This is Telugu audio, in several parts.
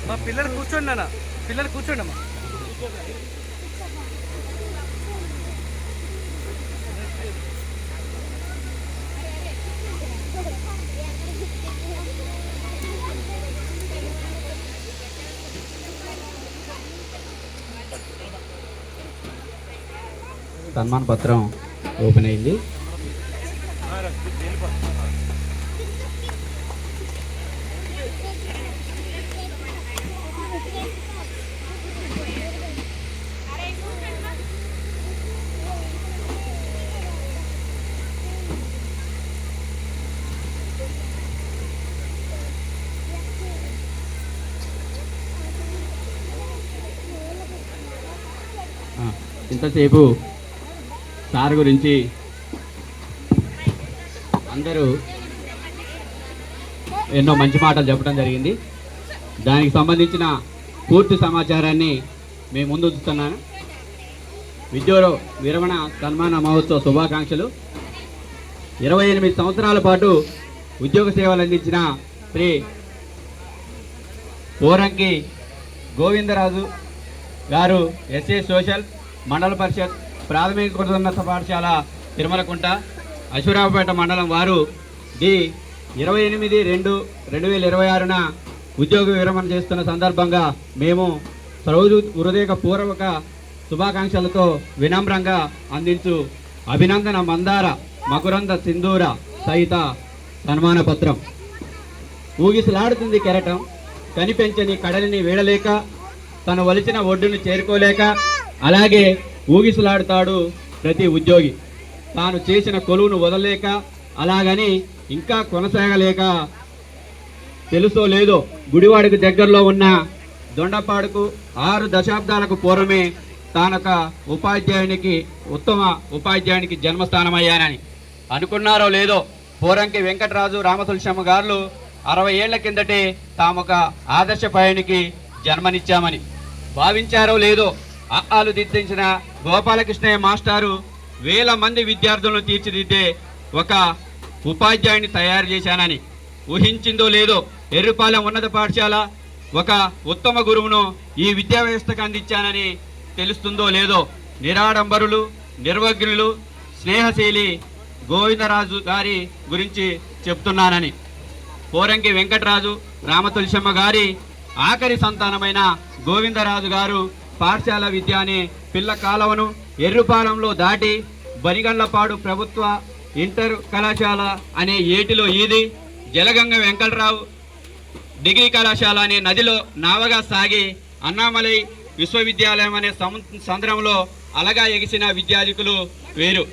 మా పిల్లలు కూర్చోండి అన్న, పిల్లలు కూర్చోండి అమ్మా. సన్మాన పత్రం ఓపెన్ అయింది. ఇంతసేపు సార్ గురించి అందరూ ఎన్నో మంచి మాటలు చెప్పడం జరిగింది. దానికి సంబంధించిన పూర్తి సమాచారాన్ని మేము ముందు ఉంచుతున్నాను. విద్యోర విరమణ సన్మాన మహోత్సవ శుభాకాంక్షలు. 28 సంవత్సరాల పాటు ఉద్యోగ సేవలు అందించిన శ్రీ పోరంకి గోవిందరాజు గారు ఎస్ఏ సోషల్ మండల పరిషత్ ప్రాథమికోన్నత పాఠశాల తిరుమలకుంట అశ్వరావుపేట మండలం వారు 28/2/2026న ఉద్యోగ విరమణ చేస్తున్న సందర్భంగా మేము హృదయపూర్వక శుభాకాంక్షలతో వినమ్రంగా అందించు అభినందన మందార మకురంద సింధూర సహిత సన్మాన పత్రం. ఊగిసలాడుతుంది కెరటం, కనిపెంచని కడలిని వీడలేక, తను వలిచిన ఒడ్డును చేరుకోలేక, అలాగే ఊగిసలాడుతాడు ప్రతి ఉద్యోగి. తాను చేసిన కొలువును వదలలేక, అలాగని ఇంకా కొనసాగలేక, తెలుసో లేదో గుడివాడికి దగ్గరలో ఉన్న దొండపాడుకు 6 దశాబ్దాలకు పూర్వమే తానొక ఉత్తమ ఉపాధ్యాయునికి జన్మస్థానమయ్యానని అనుకున్నారో లేదో పోరంకి వెంకటరాజు రామతులసమ్మ గారు 60 ఏళ్ల కిందటే తామొక ఆదర్శపాయునికి జన్మనిచ్చామని భావించారో లేదో ఆలు దిద్దించిన గోపాలకృష్ణయ్య మాస్టారు వేల మంది విద్యార్థులను తీర్చిదిద్దే ఒక ఉపాధ్యాయుని తయారు చేశానని ఊహించిందో లేదో ఎర్రుపాలెం ఉన్నత పాఠశాల ఒక ఉత్తమ గురువును ఈ విద్యా వ్యవస్థకు అందించానని తెలుస్తుందో లేదో నిరాడంబరులు, నిర్వజ్ఞులు, స్నేహశీలి గోవిందరాజు గారి గురించి చెప్తున్నానని. పోరంకి వెంకటరాజు రామతులసమ్మ గారి ఆఖరి సంతానమైన గోవిందరాజు గారు పాఠశాల విద్య అనే పిల్ల కాలవను ఎర్రుపాలెంలో దాటి బనిగండ్లపాడు ప్రభుత్వ ఇంటర్ కళాశాల అనే ఏటిలో ఈది జలగంగ వెంకటరావు డిగ్రీ కళాశాల అనే నదిలో నావగా సాగి అన్నామలై విశ్వవిద్యాలయం అనే సంద్రంలో అలగా ఎగిసిన విద్యార్థికులు వేరు.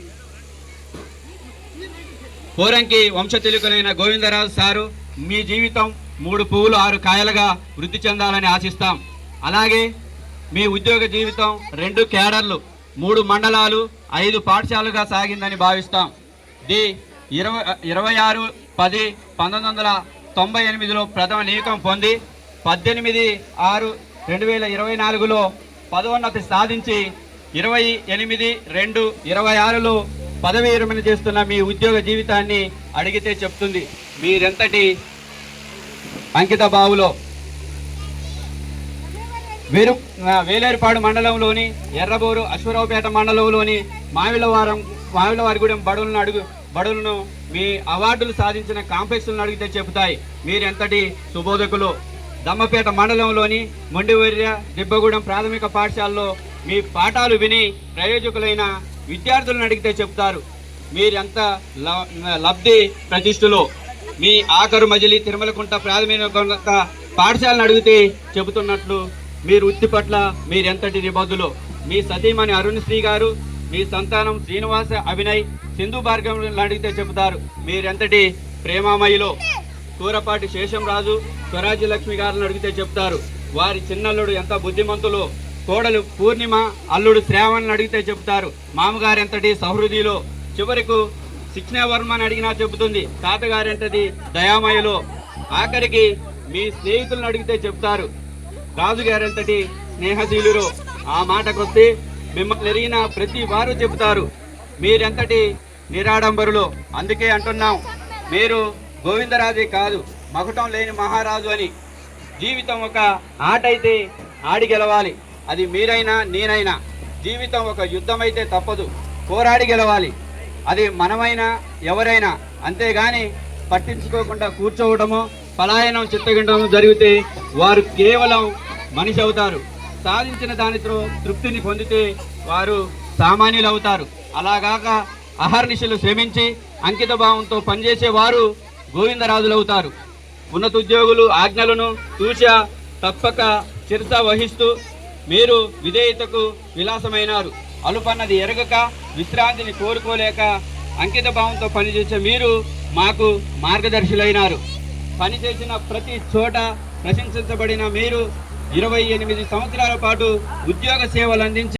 పోరంకి వంశతిలకులైన గోవిందరాజు సారు మీ జీవితం 3 పువ్వులు 6 కాయలుగా వృద్ధి చెందాలని ఆశిస్తాం. అలాగే మీ ఉద్యోగ జీవితం 2 కేడర్లు 3 మండలాలు 5 పాఠశాలలుగా సాగిందని భావిస్తాం. 26/10/1998లో ప్రథమ నియామకం పొంది 18/6/2024లో పదోన్నతి సాధించి 28/2/26లో పదవీ విరమణ చేస్తున్న మీ ఉద్యోగ జీవితాన్ని అడిగితే చెప్తుంది మీరెంతటి అంకిత భావులో. వేలేరుపాడు మండలంలోని ఎర్రబోరు అశ్వరావుపేట మండలంలోని మావిలవారిగూడెం బడులను మీ అవార్డులు సాధించిన కాంప్లెక్స్లను అడిగితే చెబుతాయి మీరెంతటి సుబోధకులు. దమ్మపేట మండలంలోని మొండివర్య దిబ్బగూడెం ప్రాథమిక పాఠశాలలో మీ పాఠాలు విని ప్రయోజకులైన విద్యార్థులను అడిగితే చెప్తారు మీరెంత లబ్ధి ప్రతిష్ఠులు. మీ ఆఖరు మజిలీ తిరుమలకుంట ప్రాథమిక పాఠశాలను అడిగితే చెబుతున్నట్లు మీరు వృత్తి పట్ల మీరెంతటి నిబద్ధులు. మీ సతీమణి అరుణశ్రీ గారు, మీ సంతానం శ్రీనివాస అభినయ్ సింధు భార్గవులను అడిగితే చెబుతారు మీరెంతటి ప్రేమామయిలో. కూరపాటి శేషంరాజు స్వరాజ్యలక్ష్మి గారిని అడిగితే చెప్తారు వారి చిన్నల్లుడు ఎంత బుద్ధిమంతులు. కోడలు పూర్ణిమ అల్లుడు శ్రావణ్ని అడిగితే చెబుతారు మామగారెంతటి సహృదిలో. చివరకు శిక్షణవర్మని అడిగినా చెబుతుంది తాతగారెంతటి దయామయులో. ఆఖరికి మీ స్నేహితులను అడిగితే చెప్తారు రాజుగారెంతటి స్నేహశీలురో. ఆ మాటకొస్తే మిమ్మల్ని ఎరిగిన ప్రతి వారు చెబుతారు మీరెంతటి నిరాడంబరులో. అందుకే అంటున్నాం మీరు గోవిందరాజే కాదు మకుటం లేని మహారాజు అని. జీవితం ఒక ఆట అయితే ఆడి గెలవాలి. అది మీరైనా నేనైనా. జీవితం ఒక యుద్ధం అయితే తప్పదు, పోరాడి గెలవాలి. అది మనమైనా ఎవరైనా. అంతేగాని పట్టించుకోకుండా కూర్చోవడము, పలాయనం చిత్తగించడం జరిగితే వారు కేవలం మనిషి అవుతారు. సాధించిన దానితో తృప్తిని పొందితే వారు సామాన్యులు అవుతారు. అలాగాక అహర్నిశలు శ్రమించి అంకిత భావంతో పనిచేసే వారు గోవిందరాజులు అవుతారు. ఉన్నత ఉద్యోగులు ఆజ్ఞలను తూచా తప్పక చిరస వహిస్తూ మీరు విధేయతకు విలాసమైనారు. అలుపన్నది ఎరగక విశ్రాంతిని కోరుకోలేక అంకిత భావంతో పనిచేసే మీరు మాకు మార్గదర్శులైనారు. పనిచేసిన ప్రతి చోట ప్రశంసించబడిన మీరు 28 సంవత్సరాల పాటు ఉద్యోగ సేవలు అందించి